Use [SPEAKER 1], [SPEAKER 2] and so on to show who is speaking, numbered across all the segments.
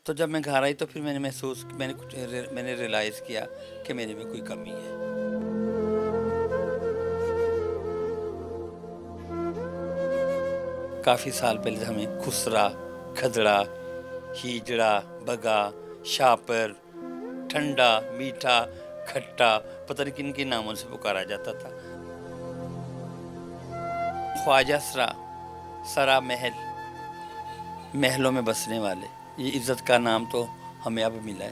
[SPEAKER 1] تو جب میں گھر آئی تو پھر میں نے ریلائز کیا کہ میرے میں کوئی کمی ہے. کافی سال پہلے ہمیں خسرا، کھدڑا، ہیجڑا، بگا، شاپر، ٹھنڈا، میٹھا، کھٹا، پتہ نہیں کن کن ناموں سے پکارا جاتا تھا. خواجہ سرا، سرا محل، محلوں میں بسنے والے، یہ عزت کا نام تو ہمیں اب ملا ہے.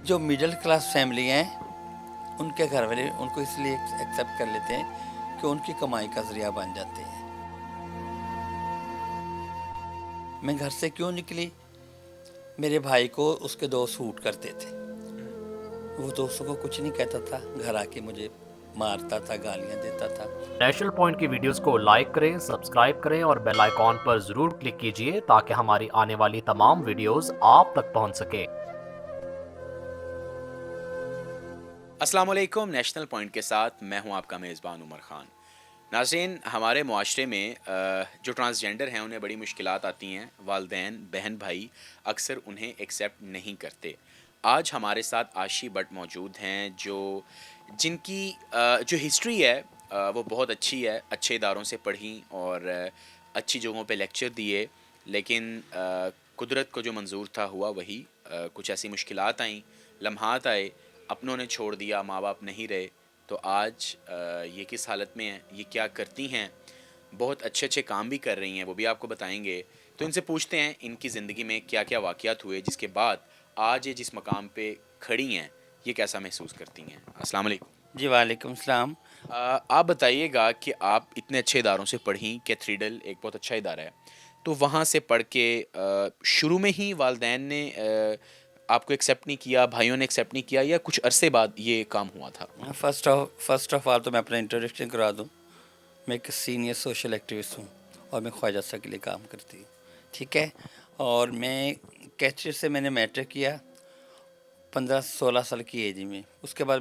[SPEAKER 1] جو میڈل کلاس فیملی ہیں ان کے گھر والے ان کو اس لیے ایکسیپٹ کر لیتے ہیں کہ ان کی کمائی کا ذریعہ بن جاتے ہیں. میں گھر سے کیوں نکلی؟ میرے بھائی کو اس کے دوست سوٹ کرتے تھے. وہ دوستوں کو کچھ نہیں کہتا تھا، گھر آ کے مجھے مارتا تھا، گالیاں دیتا تھا.
[SPEAKER 2] نیشنل پوائنٹ کی ویڈیوز کو لائک کریں، سبسکرائب کریں اور بیل آئیکن پر ضرور کلک کیجئے تاکہ ہماری آنے والی تمام ویڈیوز آپ تک پہنچ سکے.
[SPEAKER 3] السلام علیکم. نیشنل پوائنٹ کے ساتھ میں ہوں آپ کا میزبان عمر خان. ناظرین، ہمارے معاشرے میں جو ٹرانسجینڈر ہیں انہیں بڑی مشکلات آتی ہیں. والدین، بہن بھائی اکثر انہیں ایکسیپٹ نہیں کرتے. آج ہمارے ساتھ عاشی بٹ موجود ہیں جن کی جو ہسٹری ہے وہ بہت اچھی ہے. اچھے اداروں سے پڑھی اور اچھی جگہوں پہ لیکچر دیے، لیکن قدرت کو جو منظور تھا ہوا وہی. کچھ ایسی مشکلات آئیں، لمحات آئے، اپنوں نے چھوڑ دیا، ماں باپ نہیں رہے. تو آج یہ کس حالت میں ہیں، یہ کیا کرتی ہیں، بہت اچھے اچھے کام بھی کر رہی ہیں، وہ بھی آپ کو بتائیں گے. تو ان سے پوچھتے ہیں ان کی زندگی میں کیا کیا واقعات ہوئے جس کے بعد آج یہ جس مقام پہ کھڑی ہیں یہ کیسا محسوس کرتی ہیں. السلام علیکم.
[SPEAKER 1] جی وعلیکم السلام.
[SPEAKER 3] آپ بتائیے گا کہ آپ اتنے اچھے اداروں سے پڑھیں، کیتھیڈرل ایک بہت اچھا ادارہ ہے، تو وہاں سے پڑھ کے شروع میں ہی والدین نے آپ کو ایکسیپٹ نہیں کیا، بھائیوں نے ایکسیپٹ نہیں کیا، یا کچھ عرصے بعد یہ کام ہوا تھا؟
[SPEAKER 1] فرسٹ آف آل تو میں اپنا انٹروڈکشن کرا دوں. میں ایک سینئر سوشل ایکٹیوسٹ ہوں اور میں خواجہ صاحب کے لیے کام کرتی ہوں، ٹھیک ہے. اور میں کیچر سے میں نے میٹرک کیا 15-16 سال کی ایج میں. اس کے بعد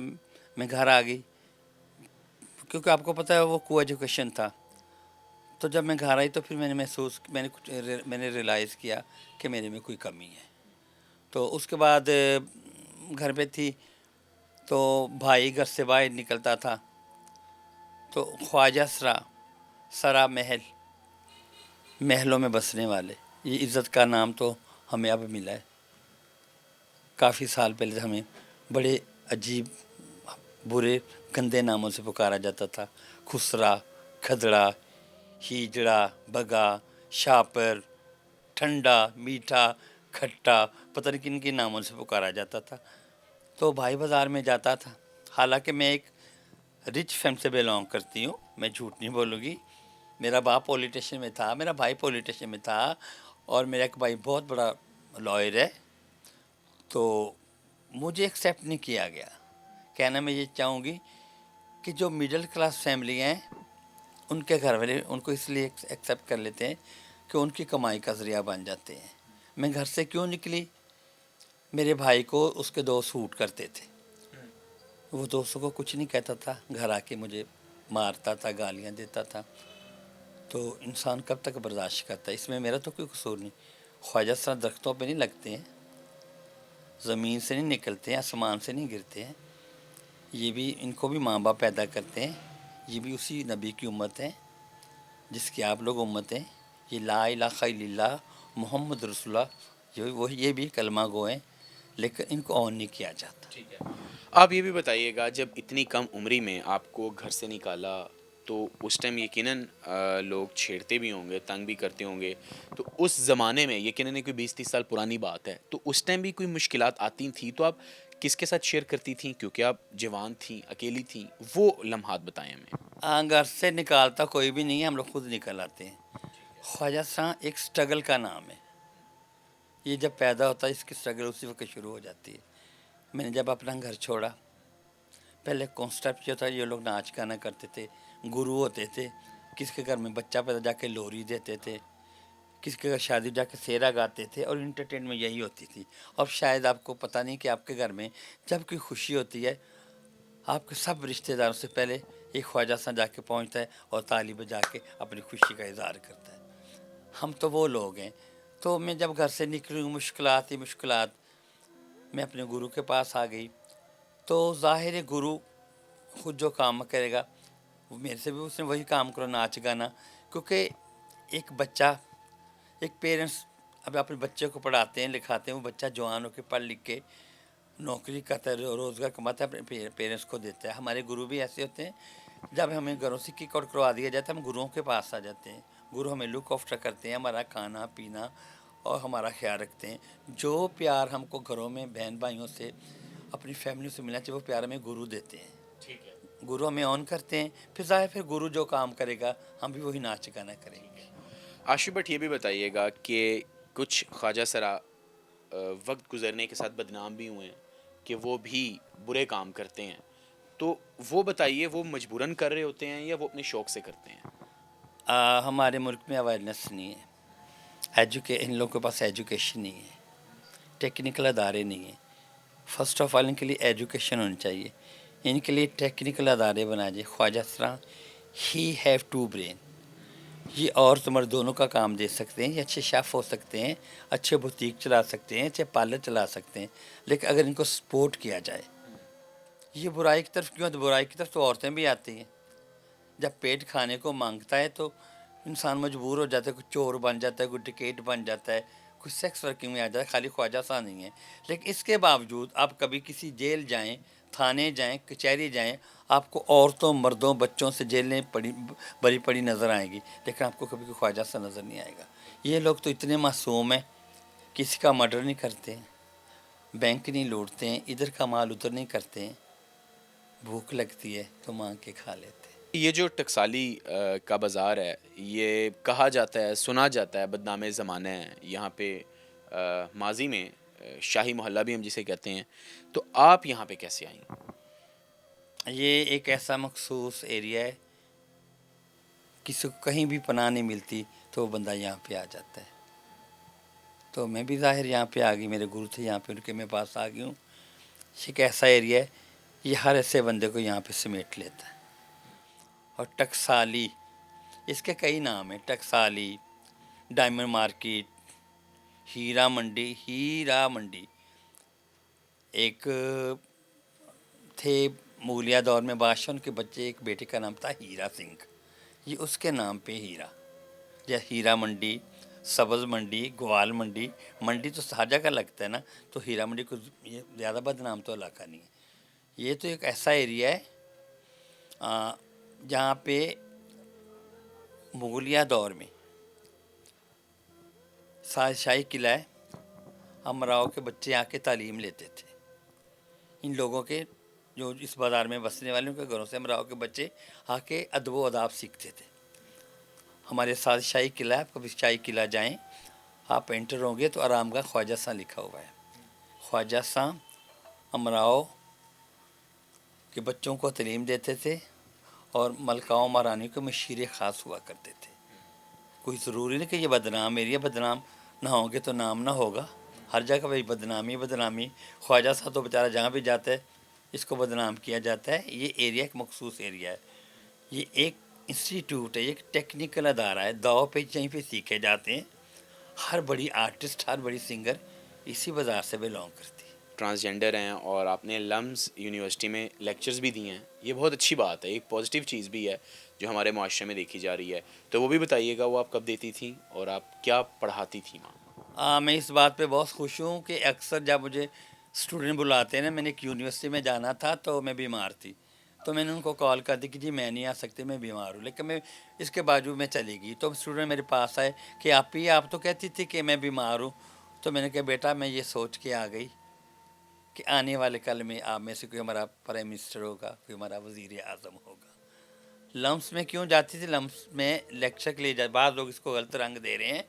[SPEAKER 1] میں گھر آ گئی کیونکہ آپ کو پتہ ہے وہ کو ایجوکیشن تھا. تو جب میں گھر آئی تو پھر میں نے ریلائز کیا کہ میرے میں کوئی کمی ہے. تو اس کے بعد گھر پہ تھی تو بھائی گھر سے باہر نکلتا تھا تو خواجہ سرا، سرا محل، محلوں میں بسنے والے، یہ عزت کا نام تو ہمیں اب ملا ہے. کافی سال پہلے ہمیں بڑے عجیب، برے، گندے ناموں سے پکارا جاتا تھا. خسرا، کھدڑا، ہیجڑا، بگا، شاپر، ٹھنڈا، میٹھا، کھٹا، پتہ نہیں کن کن ناموں سے پکارا جاتا تھا. تو بھائی بازار میں جاتا تھا، حالانکہ میں ایک رچ فیملی سے بیلونگ کرتی ہوں، میں جھوٹ نہیں بولوں گی. میرا باپ پولیٹیشین میں تھا، میرا بھائی پولیٹیشین میں تھا، اور میرا ایک بھائی بہت بڑا لائر ہے. تو مجھے ایکسیپٹ نہیں کیا گیا. کہنا میں یہ چاہوں گی کہ جو میڈل کلاس فیملی ہیں ان کے گھر والے ان کو اس لیے ایکسیپٹ کر لیتے ہیں کہ ان کی کمائی کا ذریعہ بن جاتے ہیں. میں گھر سے کیوں نکلی؟ میرے بھائی کو اس کے دوست سوٹ کرتے تھے. وہ دوستوں کو کچھ نہیں کہتا تھا، گھر آ کے مجھے مارتا تھا، گالیاں دیتا تھا. تو انسان کب تک برداشت کرتا ہے؟ اس میں میرا تو کوئی قصور نہیں. خواجہ صاحب درختوں پہ نہیں لگتے ہیں، زمین سے نہیں نکلتے ہیں، آسمان سے نہیں گرتے ہیں. یہ بھی ان کو بھی ماں باپ پیدا کرتے ہیں. یہ بھی اسی نبی کی امت ہے جس کی آپ لوگ امت ہیں. یہ لا الہ الا اللہ محمد رسول اللہ، یہ بھی کلمہ گو ہیں، لیکن ان کو آن نہیں کیا جاتا.
[SPEAKER 3] ٹھیک ہے. آپ یہ بھی بتائیے گا، جب اتنی کم عمری میں آپ کو گھر سے نکالا تو اس ٹائم یقیناً لوگ چھیڑتے بھی ہوں گے، تنگ بھی کرتے ہوں گے. تو اس زمانے میں یقیناً کوئی 20-30 سال پرانی بات ہے، تو اس ٹائم بھی کوئی مشکلات آتی تھیں تو آپ کس کے ساتھ شیئر کرتی تھیں؟ کیونکہ آپ جوان تھیں، اکیلی تھیں، وہ لمحات بتائیں ہمیں.
[SPEAKER 1] ہاں، گھر سے نکالتا کوئی بھی نہیں ہے، ہم لوگ خود نکل آتے ہیں. خواجہ صاحب ایک سٹرگل کا نام ہے. یہ جب پیدا ہوتا ہے اس کی سٹرگل اسی وقت شروع ہو جاتی ہے. میں نے جب اپنا گھر چھوڑا، پہلے کانسیپٹ جو تھا یہ لوگ ناچ گانا کرتے تھے، گرو ہوتے تھے، کس کے گھر میں بچہ پیدا جا کے لوری دیتے تھے، کس کے گھر شادی جا کے سیرا گاتے تھے، اور انٹرٹینمنٹ یہی ہوتی تھی. اب شاید آپ کو پتہ نہیں کہ آپ کے گھر میں جب کوئی خوشی ہوتی ہے آپ کے سب رشتہ داروں سے پہلے ایک خواجہ صاحب جا کے پہنچتا ہے اور تالی بجا کے اپنی خوشی کا اظہار کرتا ہے. ہم تو وہ لوگ ہیں. تو میں جب گھر سے نکلی ہوں مشکلات ہی مشکلات، میں اپنے گرو کے پاس آ گئی. تو ظاہر ہے گرو خود جو کام کرے گا وہ میرے سے بھی اس نے وہی کام کرو، ناچ گانا. کیونکہ ایک بچہ، ایک پیرنٹس اب اپنے بچے کو پڑھاتے ہیں لکھاتے ہیں، وہ بچہ جوان ہو کے پڑھ لکھ کے نوکری کرتا ہے، روزگار کماتا ہے، اپنے پیرنٹس کو دیتا ہے. ہمارے گرو بھی ایسے ہوتے ہیں، جب ہمیں گھروں سے کک آؤٹ کروا دیا جاتا ہے ہم گروؤں کے پاس آ جاتے ہیں. گرو ہمیں لک آفٹر کرتے ہیں، ہمارا کھانا پینا اور ہمارا خیال رکھتے ہیں. جو پیار ہم کو گھروں میں بہن بھائیوں سے اپنی فیملی سے ملنا چاہیے وہ پیار ہمیں گرو دیتے ہیں.
[SPEAKER 3] ٹھیک ہے.
[SPEAKER 1] گرو ہمیں آن کرتے ہیں، پھر ظاہر پھر گرو جو کام کرے گا ہم بھی وہی ناچ گانا کریں گے.
[SPEAKER 3] عاشق بٹ یہ بھی بتائیے گا کہ کچھ خواجہ سرا وقت گزرنے کے ساتھ بدنام بھی ہوئے ہیں کہ وہ بھی برے کام کرتے ہیں، تو وہ بتائیے وہ مجبوراً کر رہے ہوتے ہیں یا وہ اپنے شوق سے کرتے ہیں؟
[SPEAKER 1] ہمارے ملک میں اویئرنیس نہیں ہے، ان لوگوں کے پاس ایجوکیشن نہیں ہے، ٹیکنیکل ادارے نہیں ہیں. فرسٹ آف آل ان کے لیے ایجوکیشن ہونی چاہیے، ان کے لیے ٹیکنیکل ادارے بنا دیے. خواجہ سرا ہی ہیو ٹو برین، یہ عورت مرد دونوں کا کام دے سکتے ہیں، یہ اچھے شیف ہو سکتے ہیں، اچھے بوتیک چلا سکتے ہیں، اچھے پارلر چلا سکتے ہیں. لیکن اگر ان کو سپورٹ کیا جائے، یہ برائی کی طرف کیوں؟ تو برائی کی طرف تو عورتیں بھی آتی ہیں. جب پیٹ کھانے کو مانگتا ہے تو انسان مجبور ہو جاتا ہے، کوئی چور بن جاتا ہے، کوئی ڈکیٹ بن جاتا ہے، کوئی سیکس ورکنگ میں آ جاتا ہے. خالی خواجہ سا نہیں ہے. لیکن اس کے باوجود آپ کبھی کسی جیل جائیں، تھانے جائیں، کچہری جائیں، آپ کو عورتوں مردوں بچوں سے جیلیں بری پڑی نظر آئیں گی، لیکن آپ کو کبھی کوئی خواجہ سا نظر نہیں آئے گا. یہ لوگ تو اتنے معصوم ہیں، کسی کا مرڈر نہیں کرتے ہیں، بینک نہیں لوٹتے ہیں، ادھر کا مال ادھر نہیں کرتے ہیں، بھوک لگتی ہے تو مانگ کے کھا لیتے ہیں.
[SPEAKER 3] یہ جو ٹکسالی کا بازار ہے، یہ کہا جاتا ہے، سنا جاتا ہے بدنام زمانہ ہے یہاں پہ، ماضی میں شاہی محلہ بھی ہم جسے کہتے ہیں. تو آپ یہاں پہ کیسے آئیں؟
[SPEAKER 1] یہ ایک ایسا مخصوص ایریا ہے، کسی کو کہیں بھی پناہ نہیں ملتی تو وہ بندہ یہاں پہ آ جاتا ہے. تو میں بھی ظاہر یہاں پہ آ گئی، میرے گرو تھے یہاں پہ، ان کے میں پاس آ گئی ہوں. یہ ایک ایسا ایریا ہے، یہ ہر ایسے بندے کو یہاں پہ سمیٹ لیتا ہے. اور ٹکسالی، اس کے کئی نام ہیں، ٹکسالی، ڈائمنڈ مارکیٹ، ہیرا منڈی. ایک تھے مغلیہ دور میں بادشاہ، ان کے بچے ایک بیٹے کا نام تھا ہیرا سنگھ، یہ اس کے نام پہ ہیرا. یا ہیرا منڈی، سبز منڈی، گوال منڈی. منڈی تو ہر جگہ لگتا ہے نا، تو ہیرا منڈی کو یہ زیادہ بدنام تو علاقہ نہیں ہے. یہ تو ایک ایسا ایریا ہے جہاں پہ مغلیہ دور میں شاہی قلعہ ہے، امراؤ کے بچے آ کے تعلیم لیتے تھے. ان لوگوں کے جو اس بازار میں بسنے والے ان کے گھروں سے امراؤ کے بچے آ کے ادب و اداب سیکھتے تھے. ہمارے ساتھ شاہی قلعہ ہے، آپ کبھی شاہی قلعہ جائیں، آپ انٹر ہوں گے تو آرام گاہ خواجہ ساں لکھا ہوا ہے. خواجہ ساں امراؤ کے بچوں کو تعلیم دیتے تھے اور ملکاؤں مہارانیوں کے مشیر خاص ہوا کرتے تھے. کوئی ضروری نہیں کہ یہ بدنام ایریا، بدنام نہ ہوں گے تو نام نہ ہوگا. ہر جگہ بھائی بدنامی. خواجہ صاحب تو بیچارہ جہاں بھی جاتا ہے اس کو بدنام کیا جاتا ہے. یہ ایریا ایک مخصوص ایریا ہے، یہ ایک انسٹیٹیوٹ ہے، ایک ٹیکنیکل ادارہ ہے. داؤ پہ یہیں پہ سیکھے جاتے ہیں. ہر بڑی آرٹسٹ، ہر بڑی سنگر اسی بازار سے بلونگ کرتی ہے.
[SPEAKER 3] ٹرانسجینڈر ہیں اور آپ نے لمز یونیورسٹی میں لیکچرز بھی دیے ہیں، یہ بہت اچھی بات ہے، ایک پازیٹیو چیز بھی ہے جو ہمارے معاشرے میں دیکھی جا رہی ہے. تو وہ بھی بتائیے گا وہ آپ کب دیتی تھیں اور آپ کیا پڑھاتی تھیں وہاں؟
[SPEAKER 1] میں اس بات پہ بہت خوش ہوں کہ اکثر جب مجھے اسٹوڈنٹ بلاتے ہیں نا، میں نے ایک یونیورسٹی میں جانا تھا تو میں بیمار تھی، تو میں نے ان کو کال کر دی کہ جی میں نہیں آ سکتی، میں بیمار ہوں. لیکن میں اس کے باوجود میں چلی گئی. تو اسٹوڈنٹ میرے پاس آئے کہ آپ تو کہتی تھی کہ میں بیمار ہوں. تو میں نے کہا بیٹا میں یہ سوچ کے آ گئی کہ آنے والے کل میں آپ میں سے کوئی ہمارا پرائم منسٹر ہوگا، کوئی ہمارا وزیر اعظم ہوگا. لمس میں کیوں جاتی تھی؟ لمس میں لیکچر کے لیے بعض لوگ اس کو غلط رنگ دے رہے ہیں.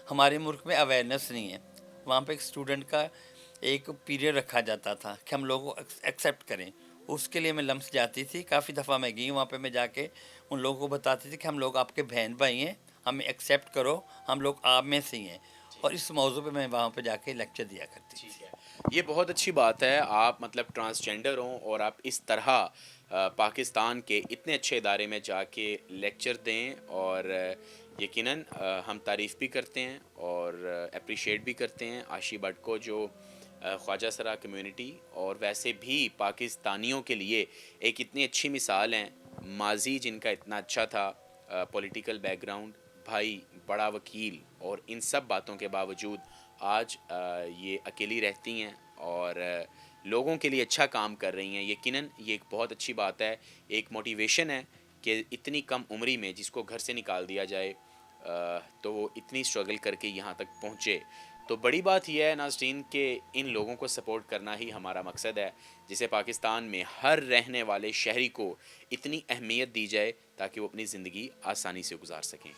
[SPEAKER 1] ہمارے ملک میں اویئرنیس نہیں ہے. وہاں پہ ایک اسٹوڈنٹ کا ایک پیریڈ رکھا جاتا تھا کہ ہم لوگوں کو ایکسیپٹ کریں. اس کے لیے میں لمس جاتی تھی. کافی دفعہ میں گئی وہاں پہ. میں جا کے ان لوگوں کو بتاتی تھی کہ ہم لوگ آپ کے بہن بھائی ہیں، ہمیں ایکسیپٹ کرو، ہم لوگ آپ میں سے ہی ہیں. اور اس موضوع پہ میں وہاں پہ جا کے لیکچر دیا کرتی تھی.
[SPEAKER 3] ٹھیک ہے، یہ بہت اچھی بات ہے. آپ مطلب ٹرانسجینڈر ہوں اور آپ اس طرح پاکستان کے اتنے اچھے ادارے میں جا کے لیکچر دیں اور یقیناً ہم تعریف بھی کرتے ہیں اور اپریشیٹ بھی کرتے ہیں عاشی بٹ کو، جو خواجہ سرا کمیونٹی اور ویسے بھی پاکستانیوں کے لیے ایک اتنی اچھی مثال ہیں، ماضی جن کا اتنا اچھا تھا، پولیٹیکل بیک گراؤنڈ، بھائی، بڑا وکیل، اور ان سب باتوں کے باوجود آج یہ اکیلی رہتی ہیں اور لوگوں کے لیے اچھا کام کر رہی ہیں۔ یقیناً یہ ایک بہت اچھی بات ہے، ایک موٹیویشن ہے کہ اتنی کم عمری میں جس کو گھر سے نکال دیا جائے تو وہ اتنی اسٹرگل کر کے یہاں تک پہنچے۔ تو بڑی بات یہ ہے ناظرین کہ ان لوگوں کو سپورٹ کرنا ہی ہمارا مقصد ہے، جسے پاکستان میں ہر رہنے والے شہری کو اتنی اہمیت دی جائے تاکہ وہ اپنی زندگی آسانی سے گزار سکیں۔